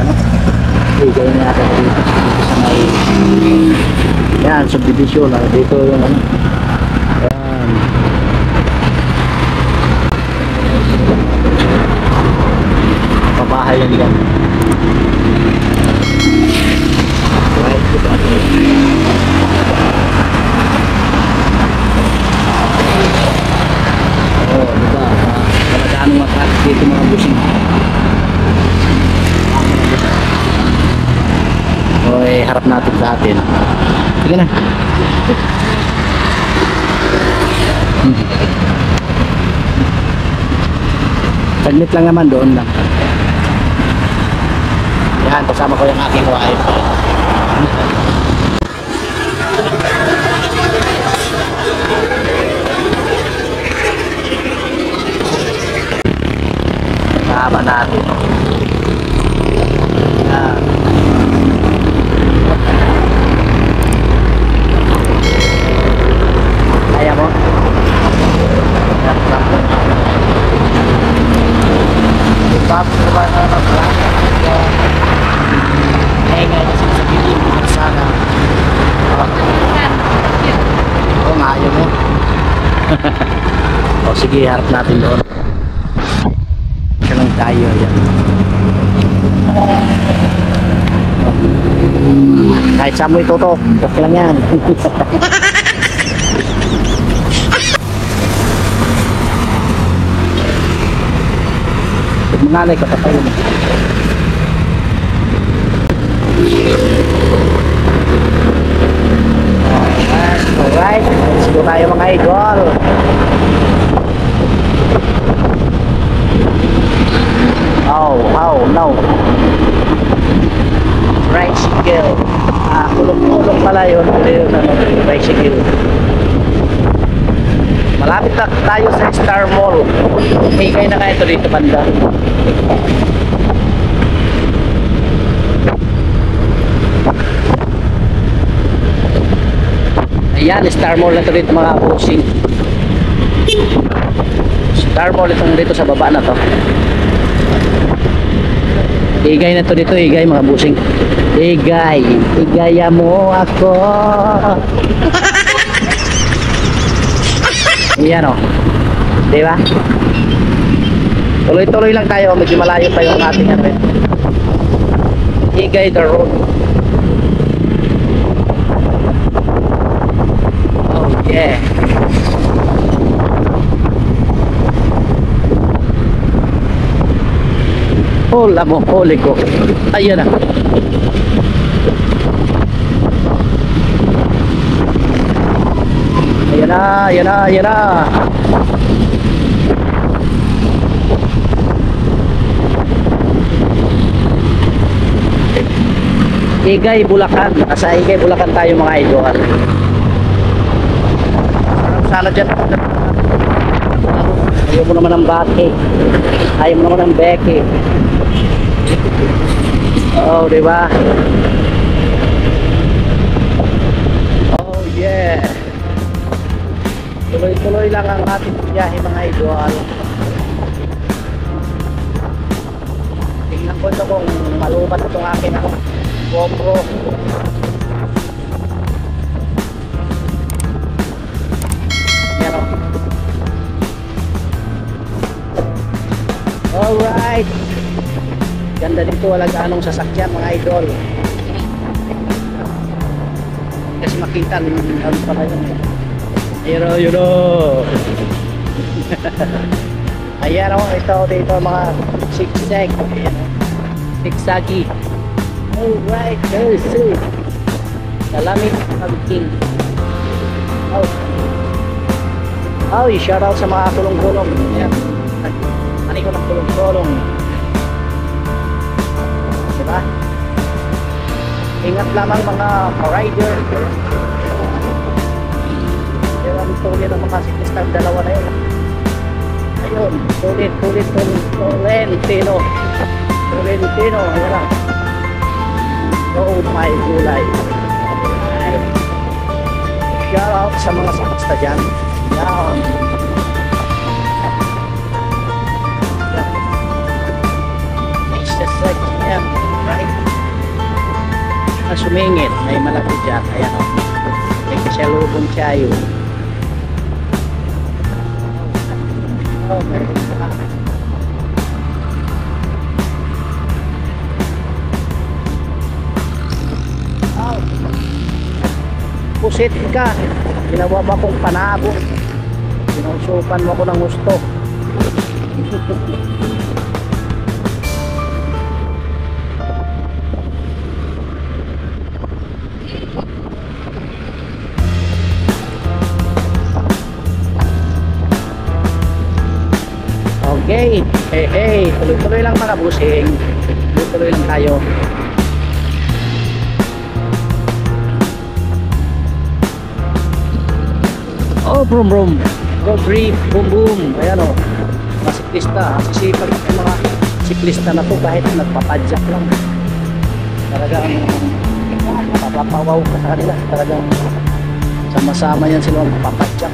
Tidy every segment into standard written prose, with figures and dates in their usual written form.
ano. Higay na natin dito sa may yan, subdivision. Dito yung ano. Yan. Pabahay yan yan. Right, diba? Oh, diba? Talagaan mga traffic dito mga busing. Okay, harap natin sa atin. Sige na. Saglit lang naman, doon lang. Yan, kasama ko yung aking wife. Kasama natin. Yan. Kaya mo? Tapos na ba na nakalala? Eh nga yung sinasabihin mo sana. Oo nga, ayaw mo. O sige, harap natin doon. Siya lang tayo. Yan. Kahit saan mo itutok, okay lang yan. Mangalay ka pa tayo. Alright, let's go tayo mga idol. Oh no. Tricycle. Kulong-kulong pala yun. Tricycle. Malapit na tayo sa Star Mall. Higay na kayo dito banda. Ayan, Star Mall na ito dito mga busing. Star Mall itong dito sa baba na to. Higay na to dito, higay mga busing. Higay, higaya mo ako. Yan o, diba? Tuloy-tuloy lang tayo, medyo malayo pa yung ating ano. Higay the road. Oh yeah. Hola mo, huli ko. Ayan na. Ayan na, ayan na, ayan na. Igay, Bulacan. Nasa Igay, Bulacan tayo mga idol. Sana dyan. Ayaw mo naman ng bake. Ayaw mo naman ng beke. Oh, diba? Oh, yeah. Tuloy-tuloy lang ang ating biyahe mga idol. Tingnan ko ito kung malubat itong akin ako. GoPro. Yan o. Alright. Ganda dito, walang anong sasakyan mga idol. Kasi makita ano pala yun. Ayun o, yun o. Ayan o, ito dito mga zigzag. Ayan o. Zigzagi. Alright, very safe. Salamit pag-king. Oh, shout out sa mga tulong-tulong. Ayan. Ano ko ng tulong-tulong. Diba? Ingat lamang mga rider. Diba, tuloy ng mga siklistang dalawa na yun. Ayun, tulit, Tolentino. Ayan lang. Oh my gulay. Shout out sa mga sakasta dyan. Yan. It's the second sumingit, may malaki dyan. Ayan o. May kasalubong siya yun. Oh, meron pa. Oh. Pusit ka. Ginawa mo akong panabo. Sinusupan mo ako ng gusto. Okay, hey, tuloy-tuloy lang mga busing. Tuloy-tuloy lang tayo. Oh, brum brum. Road trip, boom boom. Ayan o. Mga siklista. Sisipag yung mga siklista na to kahit nagpapadyak lang. Talagang mapapawaw ka sa kanila. Talagang sama-sama yan sila magpapadyak.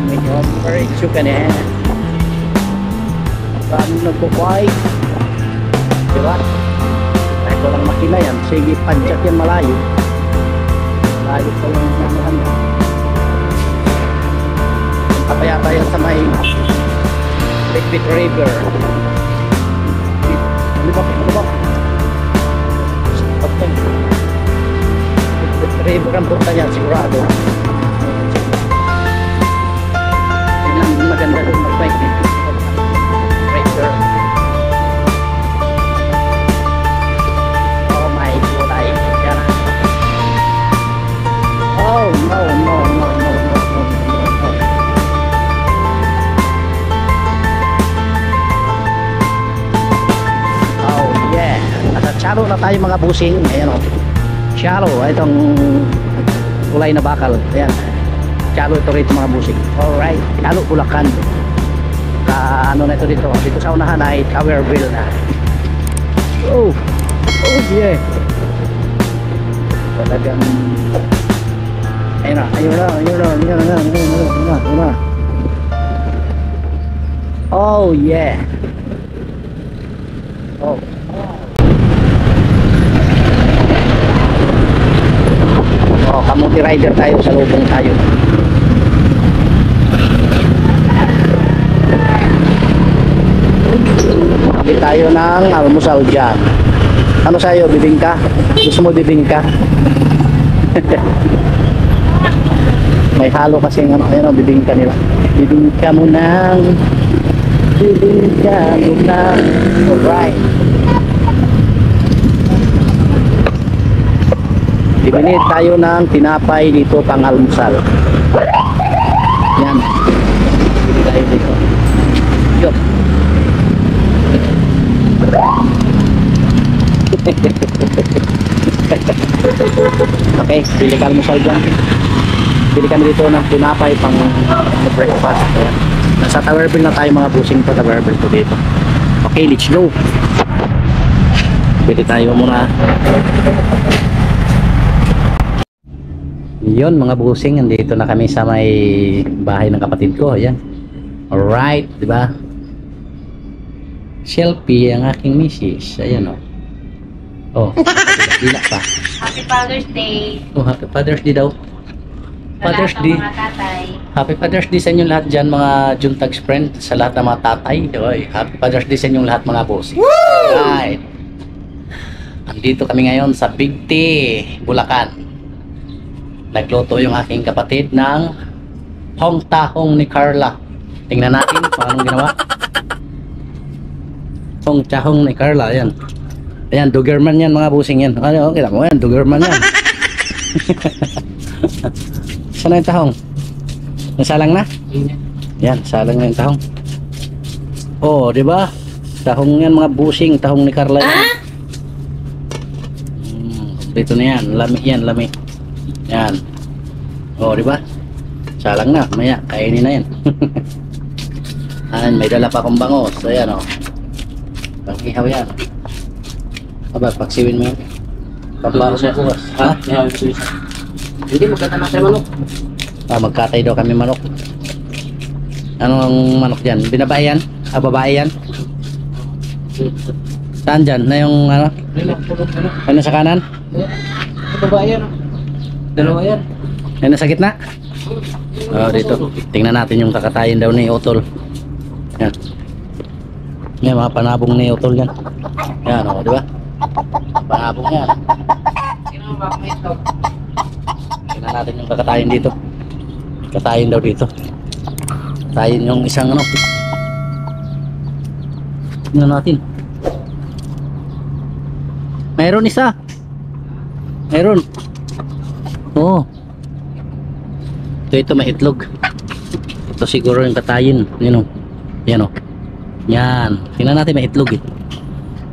Medyo maritso ka na yan. Paano nagpukway? Diba? Kahit walang makina yan, sige padyak yan malayo. Malayo pa lang naman. Kapayapa yan sa may Big River. Ano ba? Big River ang punta niyan, sigurado. Maganda doon mag-bike breaker. Oh my god, yan. Oh no. Oh yeah, nasa chalo na tayo mga busing. Ayan o, chalo, itong kulay na bakal. Ayan, chalo ito rito mga busing. Alright, chalo Bulacan. Ano na ito dito sa unahan ay Towerville na. Oh yeah, talagang ayun na. Oh yeah. Kamuti rider tayo, sa lubong tayo. Kami tayo ng almusal dyan. Ano sa'yo, bibingka? Gusto mo bibingka? May halo kasi ng bibingka nila. Bibingka mo nang. Alright. Bibili tayo ng tinapay dito pang almusal. Yan. Bibili tayo dito. Yup. Okay, bili ka almusal dyan. Bili kami dito ng tinapay pang breakfast. Ayan. Nasa Towerville na tayo mga busing pa. Towerville po dito. Okay, let's go. Bili tayo muna. Yun mga busing, andito na kami sa may bahay ng kapatid ko. Ayan. Alright, di ba? Selfie ang aking misis. Ayan o. Oh, dila pa. Happy Father's Day. Oh, Happy Father's Day daw. Father's Day. Mga tatay. Happy Father's Day sa inyong lahat dyan mga Juntags friend. Sa lahat ng mga tatay. Oy, Happy Father's Day sa inyong lahat mga boss. Right. Andito kami ngayon sa Big T, Bulacan. Nagluto yung aking kapatid ng hong tahong ni Carla. Tingnan natin kung anong ginawa. Hong tahong ni Carla. Ayan. Ayan, Dogerman yan mga busing yan. Ano, kita mo yan, Dogerman yan. Saan na yung tahong? Nasalang na? Yan, salang na yung tahong. Oh, di ba? Tahong yan mga busing, tahong ni Carla yan. Dito na yan, lami yan, lami. Yan. Oh, di ba? Salang na, maya kainin na yan. Ayan, may dala pa akong bangos. Ayan, oh. Pag-ihaw yan. Aba, paksiwin mo yan. Pamparo sa bukas. Ha? Hindi, magkatay tayo manok. Ah, magkatay daw kami manok. Anong manok dyan? Binabayan? Ah, babae yan? Saan dyan? Na yung ano? Ano sa kanan? Babae yan. Dalawa yan. Yan nasa gitna? Oh, dito. Tingnan natin yung kakatayin daw ni Utol. Yan. Yan, mga panabong ni Utol yan. Yan, o, di ba? Panabong yan. Sino ba may ito? Tingnan natin yung kakatayin dito. Katayin daw dito. Katayin yung isang ano. Tingnan natin. Mayroon isa. Mayroon. Oo. Ito may itlog. Ito siguro yung katayin. Yan o. Yan o. Yan. Tingnan natin may itlog eh.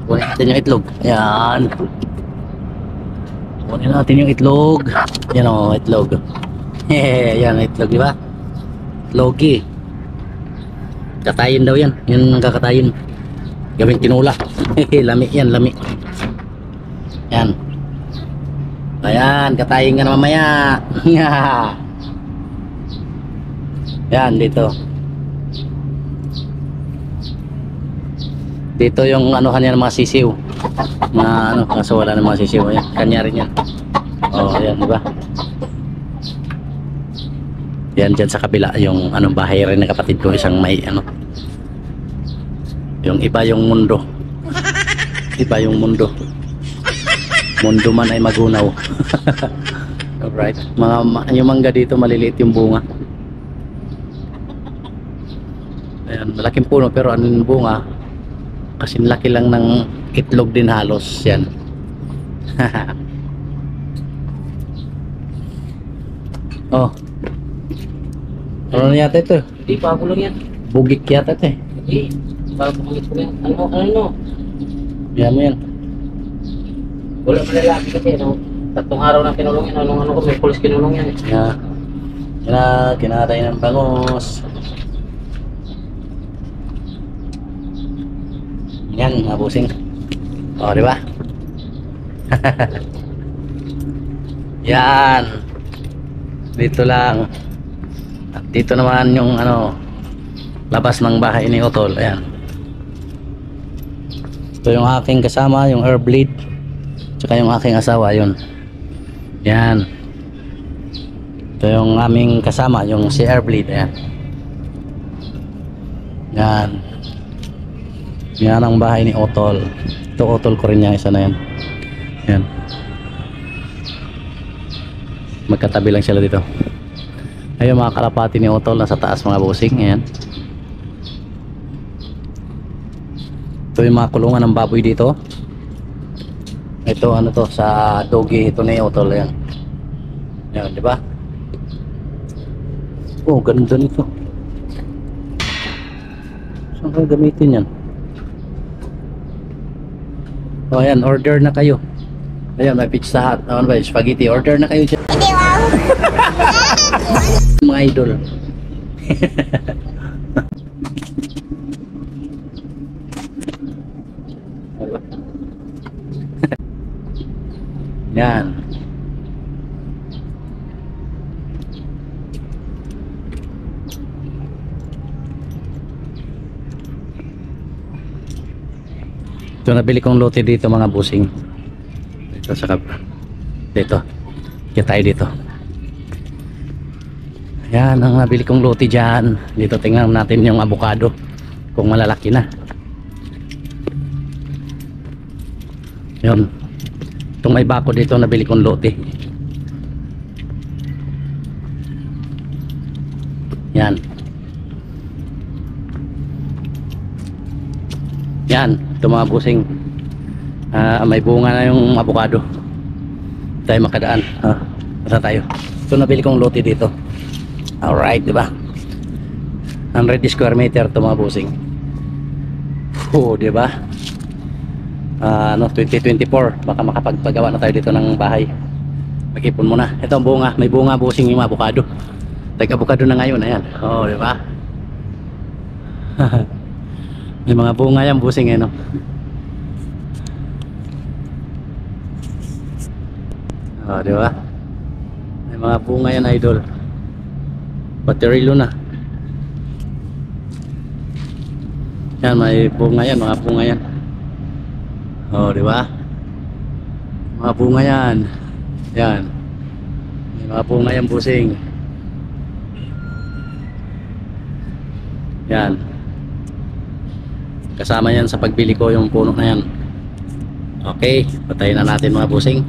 Kunin natin yung itlog. Yan. Kunin natin yung itlog. Yan o, itlog. Hehehe, yan itlog, di ba? Itlogi. Katayin daw yan. Yan ang kakatayin. Gawing tinula. Hehe, lami yan, lami. Yan. Ayan, katayin ka na mamaya. Yan, dito. Dito yung anuhan yan ng mga sisiw. Na ano, kaso wala ng mga sisiw. Ayan, kanya rin yan. Oh, ayan, di ba? Yan dyan sa kabila yung anong bahay rin ng kapatid ko, isang may ano. Yung iba yung mundo. Iba yung mundo. Mundo man ay magunaw. Alright. Yung mangga dito maliliit yung bunga. Ayan, malaking puno pero ano yung bunga? Kasi laki lang ng itlog din halos. Yan. Oh. Ano na yata ito? Hindi pa ako lang yan. Bugik yata ito eh. Hindi. Bago pangit ko yan. Ano? Yan mo yan. Wala malalaki kasi, no? 3 araw na kinulong yan. Ano ko, may pulis kinulong yan. Yan. Yan na, kinatay ng bangos. Yan, abusing. O, di ba? Yan. Dito lang. At dito naman yung ano, labas ng bahay ni Utol. Ayan. Ito yung aking kasama, yung Airblade. Tsaka yung aking asawa, yun. Yan. Ito yung aming kasama, yung si Airblade. Ayan. Yan. Yan ang bahay ni Utol. Ito Utol ko rin yung isa na yan. Yan. Magkatabi lang sila dito. Ayun mga kalapati ni Utol nasa taas mga bossing. Ayan. Ito yung mga kulungan ng baboy dito. Ito ano to sa doggy ito ni Utol. Ayan. Ayan, di ba? Oh, ganda nito. Saan kayo gamitin yan? Oh, ayan, order na kayo. Ayan, may pizza hut. Ano ba, spaghetti. Order na kayo dyan. Mga idol. Yan. Ito nabili kong lote dito mga busing. Dito sa dito. Kaya tayo dito. Ayan ang nabili kong lote dyan. Dito tingnan natin yung avocado kung malalaki na. Yun. Itong may bako dito nabili kong lote. Yan. Yan. Ito mga busing. May bunga na yung avocado. Tayo makadaan. Basta tayo. Ito nabili kong lote dito. Alright, di ba? 100 square meter ito mga busing. Oh, di ba? 2024 baka makapagpagawa na tayo dito ng bahay. Mag-ipon muna. Ito ang bunga. May bunga busing yung avocado. Tag-avocado na ngayon. Ayan. Oh, di ba? May mga bunga yan busing eh, no? Oh, di ba? May mga bunga yan, idol. Baterilo na. Yan, may bunga yan, mga bunga yan. Oh, di ba? Mga bunga yan. Yan. May mga bunga yan, busing. Yan. Kasama yan sa pagbili ko yung puno na yan. Okay, patayin na natin mga busing.